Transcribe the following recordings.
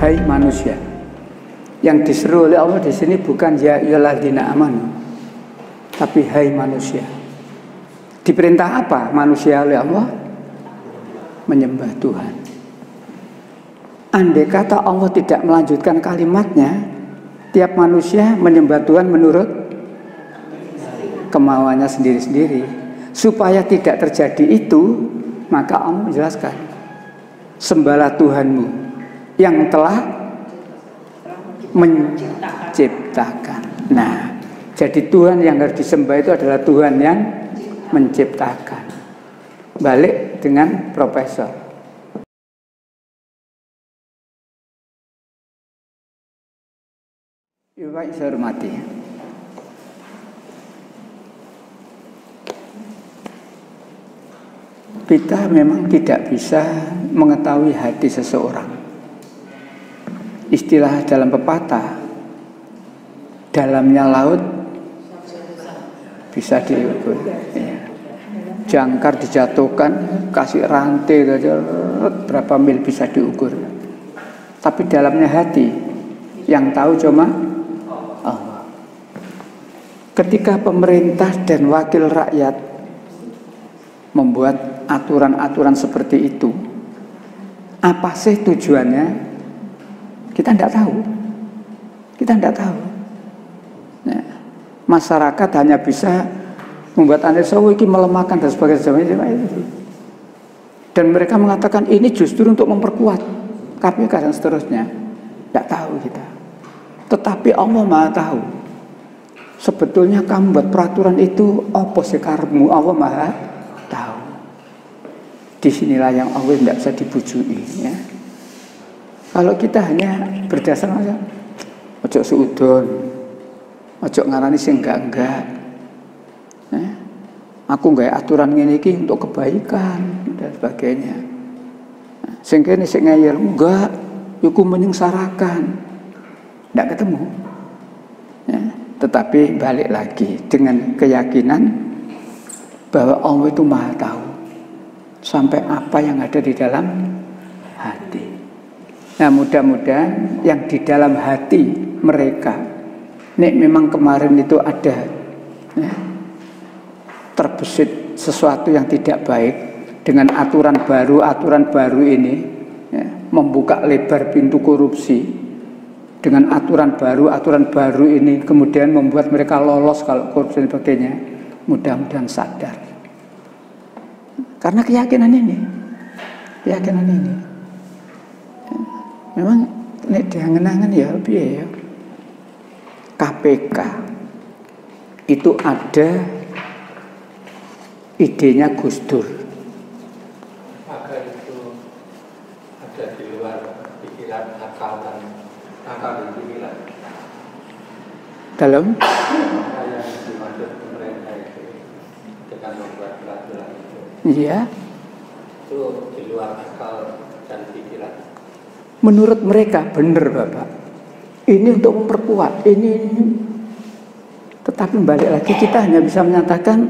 hai manusia. Yang diseru oleh Allah di sini bukan ya ayyuhalladzina amanu, tapi hai manusia. Diperintah apa manusia oleh Allah? Menyembah Tuhan. Andai kata Allah tidak melanjutkan kalimatnya, tiap manusia menyembah Tuhan menurut kemauannya sendiri-sendiri. Supaya tidak terjadi itu, maka Allah menjelaskan, sembahlah Tuhanmu yang telah menciptakan. Nah, jadi Tuhan yang harus disembah itu adalah Tuhan yang menciptakan. Balik dengan profesor. Baik, saya hormati. Kita memang tidak bisa mengetahui hati seseorang. Istilah dalam pepatah, dalamnya laut bisa diukur. Jangkar dijatuhkan, kasih rantai saja berapa mil bisa diukur. Tapi dalamnya hati, yang tahu cuma Allah. Ketika pemerintah dan wakil rakyat membuat aturan-aturan seperti itu, apa sih tujuannya? Kita tidak tahu. Kita tidak tahu. Nah, masyarakat hanya bisa membuat analisa, ini melemahkan dan sebagainya. Dan mereka mengatakan ini justru untuk memperkuat KPK dan seterusnya. Tidak tahu kita. Tetapi Allah Maha tahu. Sebetulnya kamu buat peraturan itu apa sih karepmu? Allah Maha tahu. Disinilah yang Allah tidak bisa dibujui, ya. Kalau kita hanya berdasarkan aja, ojo suudon, ojo ngarani sing enggak. Aku nggak aturan ini untuk kebaikan dan sebagainya. Sehingga ini sing ngeyel enggak, hukum menyengsarakan, tidak ketemu. Ya. Tetapi balik lagi dengan keyakinan bahwa Allah itu Maha tahu sampai apa yang ada di dalam hati. Nah, mudah-mudahan yang di dalam hati mereka, nek memang kemarin itu ada terbesit sesuatu yang tidak baik dengan aturan baru ini membuka lebar pintu korupsi. Dengan aturan baru ini kemudian membuat mereka lolos kalau korupsi dan sebagainya. Mudah-mudahan sadar. Karena keyakinan ini. Memang nek diangen-angen ya piye ya. KPK itu ada idenya Gus Dur. Maka itu ada di luar pikiran akal dan pikiran. Dalam yang dimaksud pemerintah itu dengan membuat peraturan itu. Iya. Itu di luar akal dan pikiran. Menurut mereka benar Bapak. Ini untuk memperkuat. Ini. Tetapi balik lagi kita hanya bisa menyatakan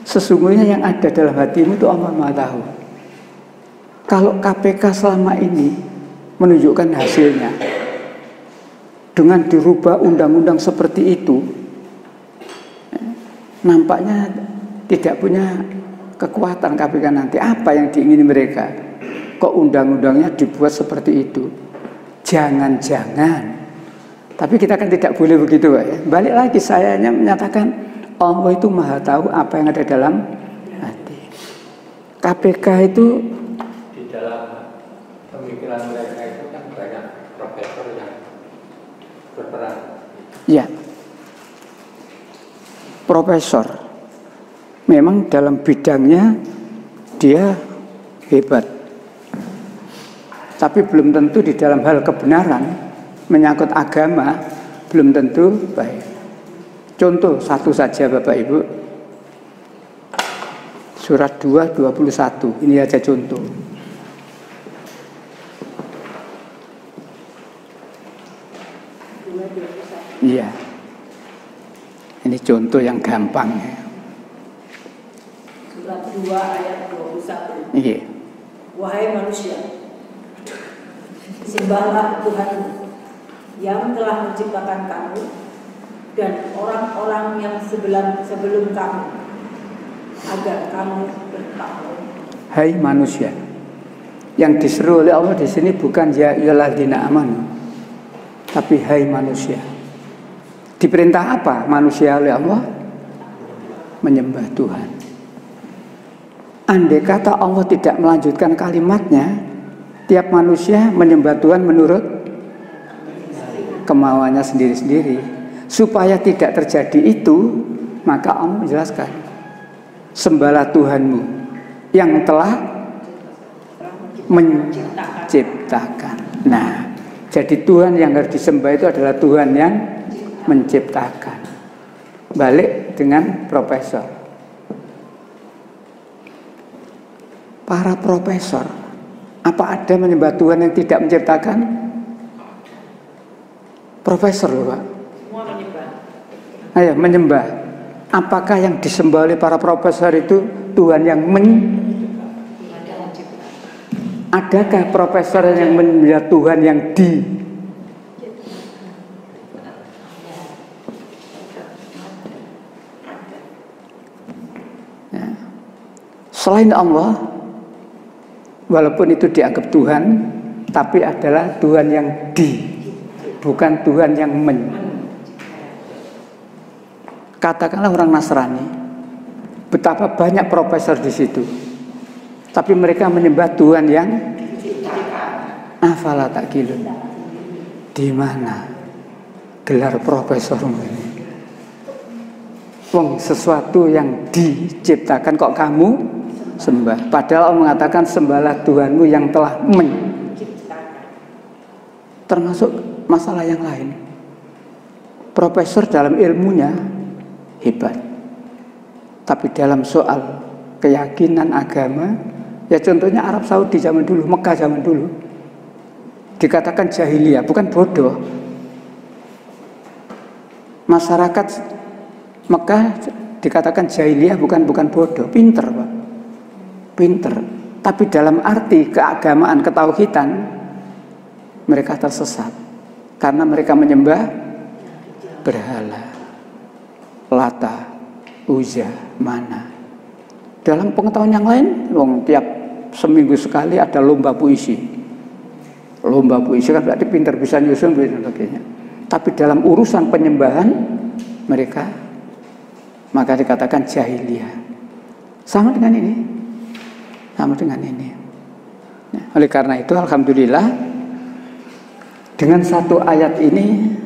sesungguhnya yang ada dalam hatimu itu Allah Maha tahu. Kalau KPK selama ini menunjukkan hasilnya dengan dirubah undang-undang seperti itu, nampaknya tidak punya kekuatan KPK nanti. Apa yang diingini mereka? Kok undang-undangnya dibuat seperti itu? Jangan-jangan. Tapi kita kan tidak boleh begitu, Pak. Balik lagi saya hanya menyatakan Allah itu Maha tahu apa yang ada dalam hati. KPK itu di dalam pemikiran mereka itu kan banyak profesor yang berperan. Ya, profesor. Memang dalam bidangnya dia hebat. Tapi belum tentu di dalam hal kebenaran menyangkut agama belum tentu baik. Contoh satu saja Bapak Ibu, surat 2:21, ini aja contoh. Iya, ini contoh yang gampang ya. Surat 2 ayat 21. Iya. Wahai manusia, Sembahlah Tuhan yang telah menciptakan kamu dan orang-orang yang sebelum kamu, agar kamu bertakwa. Hai manusia, yang diseru oleh Allah di sini bukan ya ayyuhalladzina amanu, tapi hai manusia. Diperintah apa manusia oleh Allah? Menyembah Tuhan. Andai kata Allah tidak melanjutkan kalimatnya, tiap manusia menyembah Tuhan menurut kemauannya sendiri-sendiri. Supaya tidak terjadi itu, maka Allah menjelaskan, sembahlah Tuhanmu yang telah menciptakan. Nah, jadi Tuhan yang harus disembah itu adalah Tuhan yang menciptakan. Balik dengan profesor. Para profesor, apa ada menyembah Tuhan yang tidak menciptakan? Profesor loh Pak. Semua menyembah. Ayo menyembah. Apakah yang disembah oleh para profesor itu Tuhan yang Adakah profesor yang menyembah Tuhan yang Ya. Selain Allah, walaupun itu dianggap Tuhan, tapi adalah Tuhan yang bukan Tuhan yang Katakanlah orang Nasrani, betapa banyak profesor di situ, tapi mereka menyembah Tuhan yang afala ta'qilun. Di mana gelar profesormu ini? Wong sesuatu yang diciptakan kok kamu sembah? Padahal Allah mengatakan sembahlah Tuhanmu yang telah menciptakan. Termasuk masalah yang lain. Profesor dalam ilmunya hebat, tapi dalam soal keyakinan agama, ya contohnya Arab Saudi zaman dulu, Mekah zaman dulu, dikatakan jahiliyah, bukan bodoh. Masyarakat Mekah dikatakan jahiliyah, bukan bodoh, pinter Pak, pinter. Tapi dalam arti keagamaan, ketauhidan, mereka tersesat karena mereka menyembah berhala, Lata, Uzza, Mana. Dalam pengetahuan yang lain, tiap seminggu sekali ada lomba puisi. Lomba puisi kan berarti pintar, bisa nyusun dan sebagainya. Tapi dalam urusan penyembahan mereka, maka dikatakan jahiliyah. Sama dengan ini. Sama dengan ini. Nah, oleh karena itu alhamdulillah, dengan satu ayat ini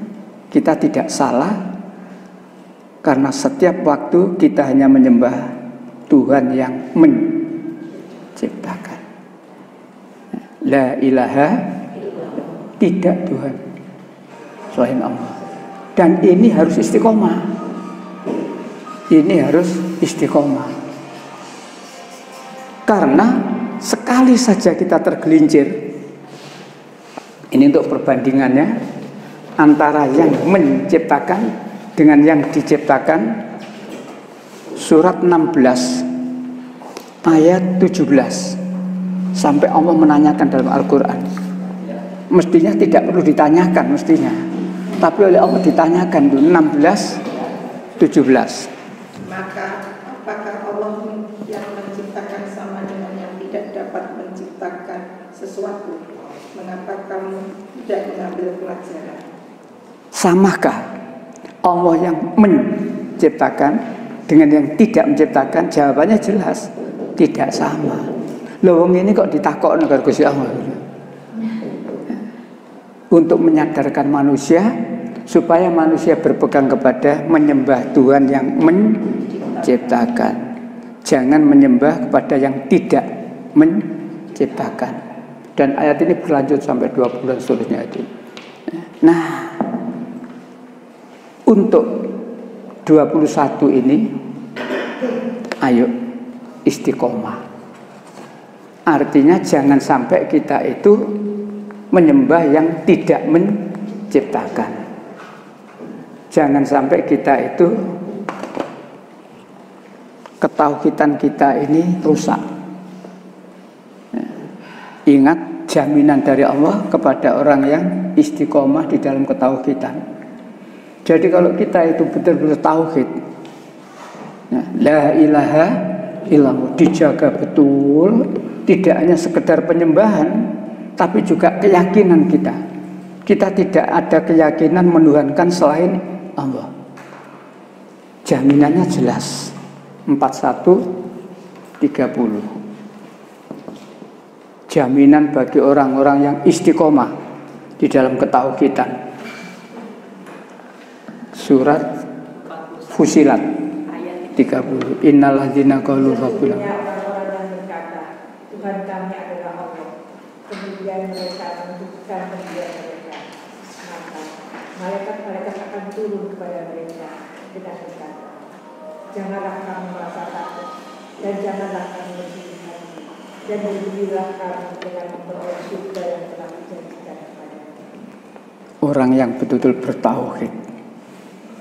kita tidak salah, karena setiap waktu kita hanya menyembah Tuhan yang menciptakan. La ilaha, tidak Tuhan selain Allah. Dan ini harus istiqomah. Ini harus istiqomah. Karena sekali saja kita tergelincir, ini untuk perbandingannya antara yang menciptakan dengan yang diciptakan. Surat 16 ayat 17 sampai Allah menanyakan dalam Al-Quran. Mestinya tidak perlu ditanyakan mestinya, tapi oleh Allah ditanyakan dulu. 16-17. Maka apakah Allah yang menciptakan sama dengan yang tidak dapat menciptakan sesuatu? Mengapa kamu tidak mengambil pelajaran? Samakah Allah yang menciptakan dengan yang tidak menciptakan? Jawabannya jelas, tidak sama. Loh ini kok ditakok negara Gusti Allah untuk menyadarkan manusia supaya manusia berpegang kepada menyembah Tuhan yang menciptakan. Jangan menyembah kepada yang tidak menciptakan. Dan ayat ini berlanjut sampai 20 dan seterusnya itu. Nah, untuk 21 ini, ayo istiqomah. Artinya jangan sampai kita itu menyembah yang tidak menciptakan. Jangan sampai kita itu ketauhidan kita ini rusak. Ingat jaminan dari Allah kepada orang yang istiqomah di dalam ketauhidan. Jadi kalau kita itu betul-betul tauhid, la ilaha illallah, dijaga betul, tidak hanya sekedar penyembahan, tapi juga keyakinan kita. Kita tidak ada keyakinan menuhankan selain Allah. Jaminannya jelas. 41:30. Jaminan bagi orang-orang yang istiqomah di dalam ketauhidan. Surat Fusilat 30. Innalladzina qalu rabbuna. Orang-orang yang berkata, Tuhan kami adalah Allah. Kemudian mereka menentukan pemberian mereka. Maka malaikat-malaikat akan turun kepada mereka dengan berkata, janganlah kamu merasa takut dan janganlah kamu bersedih hati, dan bergembiralah kamu dengan memperoleh surga yang telah dijanjikan kepadamu. Orang yang betul-betul bertauhid,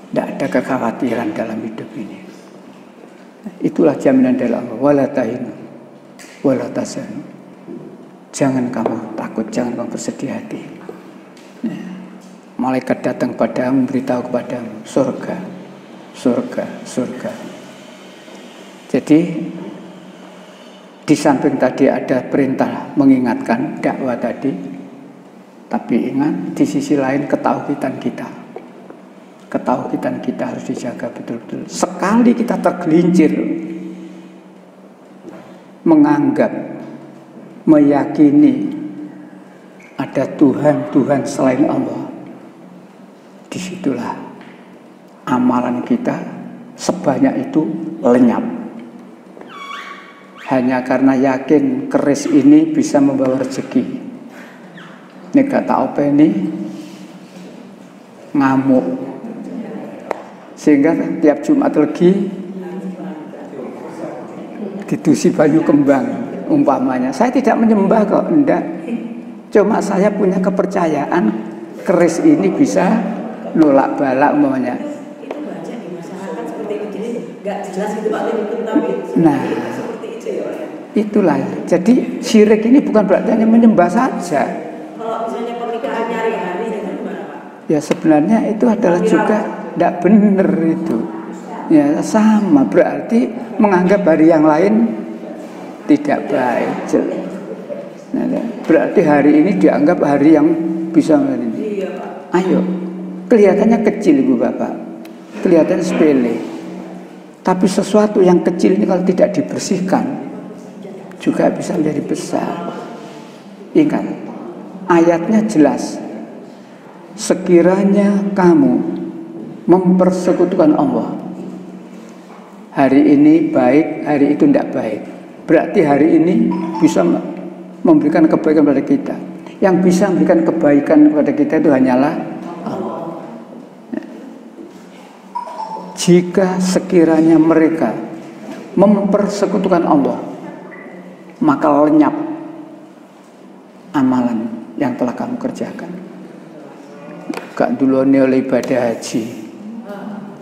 tidak ada kekhawatiran dalam hidup ini. Itulah jaminan dari Allah. Wala tahinu wala tahzanu. Jangan kamu takut, jangan kamu bersedih hati. Malaikat datang padamu, memberitahu kepadamu surga, surga, surga. Jadi di samping tadi ada perintah mengingatkan dakwah tadi, tapi ingat di sisi lain ketauhidan kita. Ketauhidan kita harus dijaga betul-betul. Sekali kita tergelincir menganggap, meyakini ada Tuhan selain Allah, disitulah amalan kita sebanyak itu lenyap. Hanya karena yakin keris ini bisa membawa rezeki. Ini gak tahu apa ini ngamuk. Sehingga tiap Jumat Legi didusi banyu kembang umpamanya. Saya tidak menyembah kok, enggak. Cuma saya punya kepercayaan keris ini bisa nolak balak umpamanya. Itu banyak di masyarakat seperti itu, jadi nggak jelas gitu Pak, tapi nah, seperti itu ya Pak. Itulah. Jadi syirik ini bukan berarti hanya menyembah saja. Kalau misalnya pernikahan hari-hari itu gimana Pak? Ya sebenarnya itu adalah juga tidak benar itu. Ya sama, berarti menganggap hari yang lain tidak baik. Nah, berarti hari ini dianggap hari yang bisa ini. Iya Pak. Ayo, kelihatannya kecil Ibu Bapak, kelihatannya sepele. Tapi sesuatu yang kecil ini kalau tidak dibersihkan juga bisa menjadi besar. Ingat, ayatnya jelas. Sekiranya kamu mempersekutukan Allah, hari ini baik, hari itu tidak baik, berarti hari ini bisa memberikan kebaikan kepada kita. Yang bisa memberikan kebaikan kepada kita itu hanyalah Allah. Jika sekiranya mereka mempersekutukan Allah, maka lenyap amalan yang telah kamu kerjakan. Gak dulone oleh ibadah haji,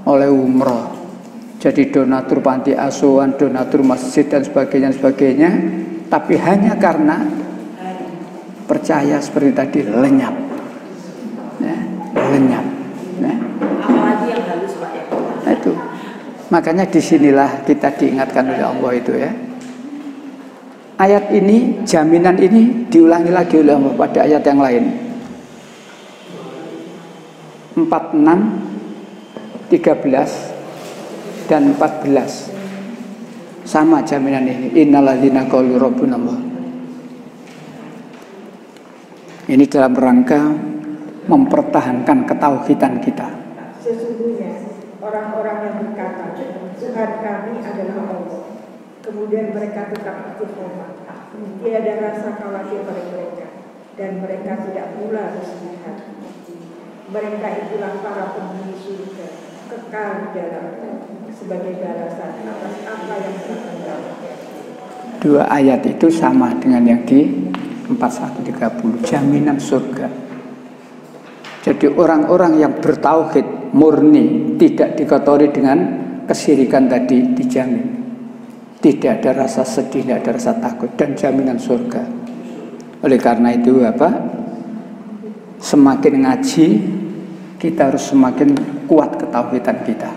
oleh umroh, jadi donatur panti asuhan, donatur masjid dan sebagainya, tapi hanya karena percaya seperti tadi lenyap, lenyap. Apalagi yang halus Pak ya. Itu, makanya disinilah kita diingatkan oleh Allah itu ya. Ayat ini, jaminan ini diulangi lagi oleh Allah pada ayat yang lain. 46, 13 dan 14 sama jaminan ini. Innalladzina qalu rabbuna Allah. Ini dalam rangka mempertahankan ketauhidan kita. Sesungguhnya orang-orang yang berkata Tuhan kami adalah Allah, kemudian mereka tetap istiqomah, tiada rasa khawatir pada mereka, dan mereka tidak pula bersedih hati. Mereka itulah para penghuni surga, kekal di dalamnya sebagai balasan atas apa yang telah mereka lakukan. Dua ayat itu sama dengan yang di 41:30, jaminan surga. Jadi orang-orang yang bertauhid murni, tidak dikotori dengan kesyirikan tadi, dijamin. Tidak ada rasa sedih, tidak ada rasa takut, dan jaminan surga. Oleh karena itu semakin ngaji kita harus semakin kuat ketauhidan kita.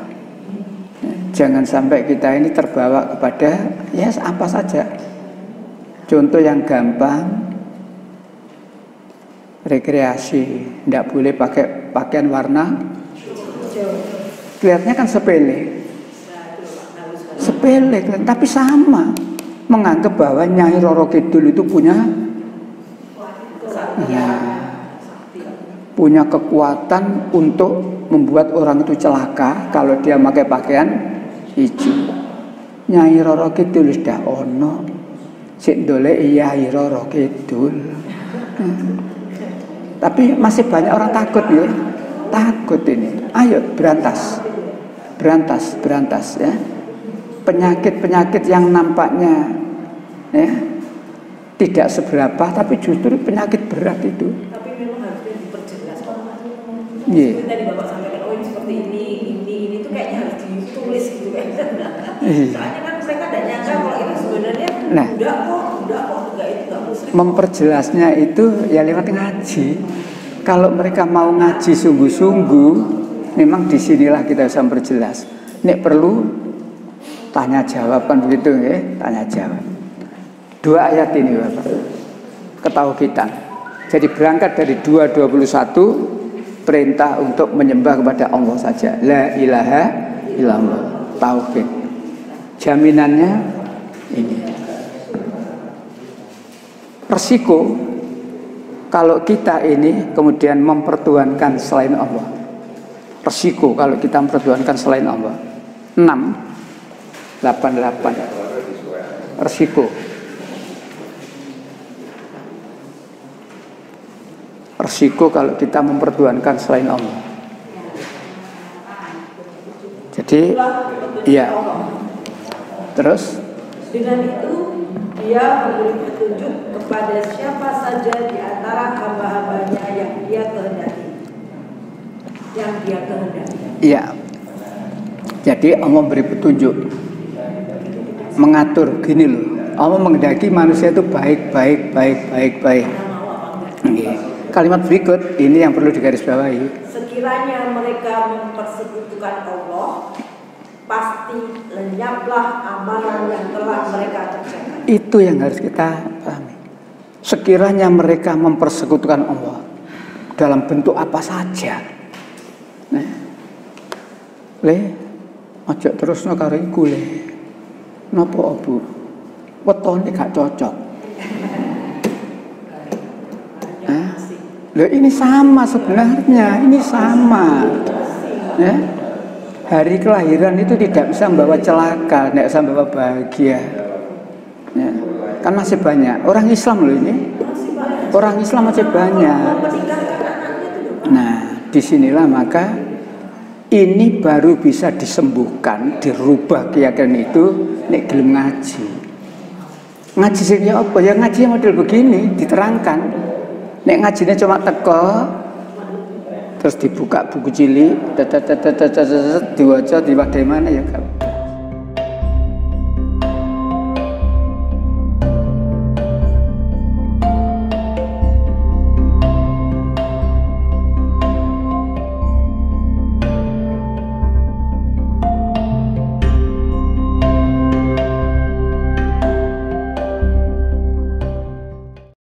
Jangan sampai kita ini terbawa kepada apa saja. Contoh yang gampang, rekreasi, tidak boleh pakai pakaian warna. Kelihatannya kan sepele, tapi sama menganggap bahwa Nyai Roro Kidul itu punya kekuatan untuk membuat orang itu celaka kalau dia pakai pakaian hijau. Nyai Roro Kidul sudah ono, sik ndolek Nyai Roro Kidul. Tapi masih banyak orang takut ya. Takut ini. Ayo berantas ya. Penyakit-penyakit yang nampaknya tidak seberapa, tapi justru penyakit berat itu. Tapi memang harusnya diperjelas. Iya. Tadi Bapak sampaikan, ini seperti ini tuh kayaknya harus ditulis gitu kan. Soalnya kan mereka tidak nyangka kalau itu sebenarnya udah kok enggak itu enggak muslim. Memperjelasnya itu ya lewat ngaji. Kalau mereka mau ngaji sungguh-sungguh, memang disinilah kita bisa memperjelas. Nek perlu tanya jawaban begitu ya, tanya jawab. 2 ayat ini Bapak, ketauhidan. Jadi berangkat dari 2:21, perintah untuk menyembah kepada Allah saja. La ilaha illallah, tauhid. Jaminannya ini. Resiko kalau kita ini kemudian mempertuhankan selain Allah. Resiko kalau kita mempertuhankan selain Allah. 6:88. Resiko. Resiko kalau kita mempertuhankan selain Allah. Jadi, iya. Terus? Dengan itu dia memberi petunjuk kepada siapa saja di antara hamba-hambanya yang dia kehendaki. Iya. Jadi Allah memberi petunjuk, mengatur gini loh. Allah menghendaki manusia itu baik. Kalimat berikut ini yang perlu digarisbawahi. Sekiranya mereka mempersekutukan Allah, pasti lenyaplah amalan yang telah mereka kerjakan. Itu yang harus kita pahami. Sekiranya mereka mempersekutukan Allah dalam bentuk apa saja. Ojo terus karo iku le. Napa Bu? Wetone gak cocok. Loh ini sama sebenarnya, ini sama. Ya. Hari kelahiran itu tidak bisa membawa celaka, tidak bisa membawa bahagia. Ya. Kan masih banyak orang Islam loh ini. Orang Islam masih banyak. Nah, disinilah maka ini baru bisa disembuhkan, dirubah keyakinan itu nek gelem ngaji. Ngaji sing ya apa? Ya ngaji model begini, diterangkan. Nek ngajinya cuma teko terus dibuka buku cilik, diwaca di mana ya